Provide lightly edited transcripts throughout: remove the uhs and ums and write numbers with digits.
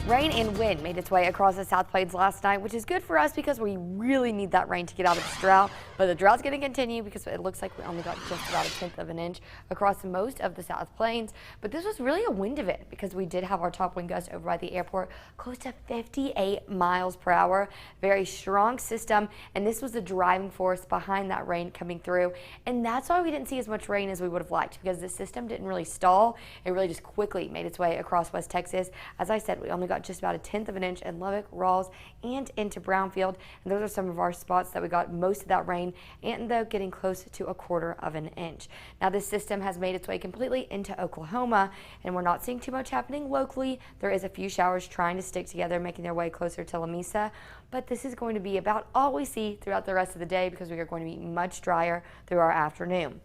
Rain and wind made its way across the South Plains last night, which is good for us because we really need that rain to get out of this drought. But the drought's going to continue because it looks like we only got just about 1/10 of an inch across most of the South Plains. But this was really a wind event because we did have our top wind gust over by the airport close to 58 miles per hour. Very strong system, and this was the driving force behind that rain coming through. And that's why we didn't see as much rain as we would have liked, because the system didn't really stall. It really just quickly made its way across West Texas. As I said, we only got just about 1/10 of an inch in Lubbock, Rawls, and into Brownfield. And those are some of our spots that we got most of that rain, and though getting close to 1/4 of an inch. Now this system has made its way completely into Oklahoma, and we're not seeing too much happening locally. There is a few showers trying to stick together, making their way closer to Lamesa, but this is going to be about all we see throughout the rest of the day because we are going to be much drier through our afternoon.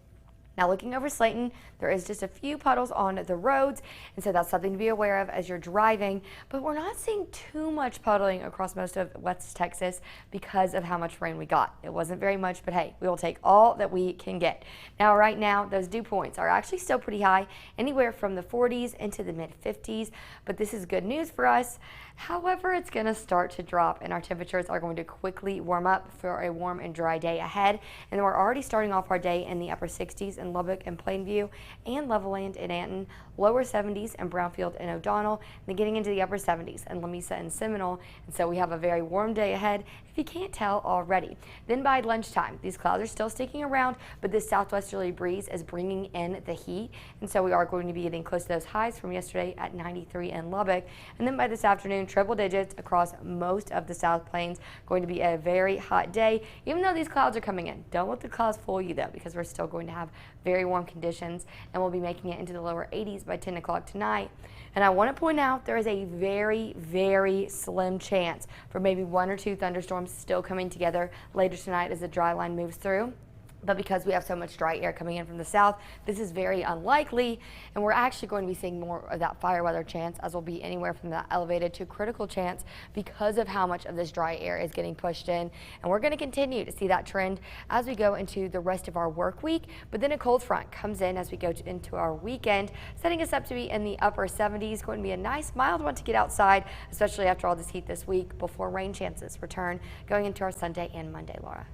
Now looking over Slayton, there is just a few puddles on the roads, and so that's something to be aware of as you're driving, but we're not seeing too much puddling across most of West Texas because of how much rain we got. It wasn't very much, but hey, we will take all that we can get. Now right now, those dew points are actually still pretty high, anywhere from the 40s into the mid 50s, but this is good news for us. However, it's going to start to drop, and our temperatures are going to quickly warm up for a warm and dry day ahead, and we're already starting off our day in the upper 60s in Lubbock and Plainview, and Levelland in Anton, lower 70s in Brownfield and O'Donnell, and then getting into the upper 70s in Lamesa and Seminole. And so we have a very warm day ahead, if you can't tell already. Then by lunchtime, these clouds are still sticking around, but this southwesterly breeze is bringing in the heat, and so we are going to be getting close to those highs from yesterday at 93 in Lubbock. And then by this afternoon, triple digits across most of the South Plains. Going to be a very hot day, even though these clouds are coming in. Don't let the clouds fool you though, because we're still going to have very warm conditions, and we'll be making it into the lower 80s by 10 o'clock tonight. And I want to point out there is a very, very slim chance for maybe 1 or 2 thunderstorms still coming together later tonight as the dry line moves through. But because we have so much dry air coming in from the south, this is very unlikely, and we're actually going to be seeing more of that fire weather chance, as will be anywhere from that elevated to critical chance because of how much of this dry air is getting pushed in. And we're going to continue to see that trend as we go into the rest of our work week. But then a cold front comes in as we go into our weekend, setting us up to be in the upper 70s. Going to be a nice mild one to get outside, especially after all this heat this week, before rain chances return going into our Sunday and Monday, Laura.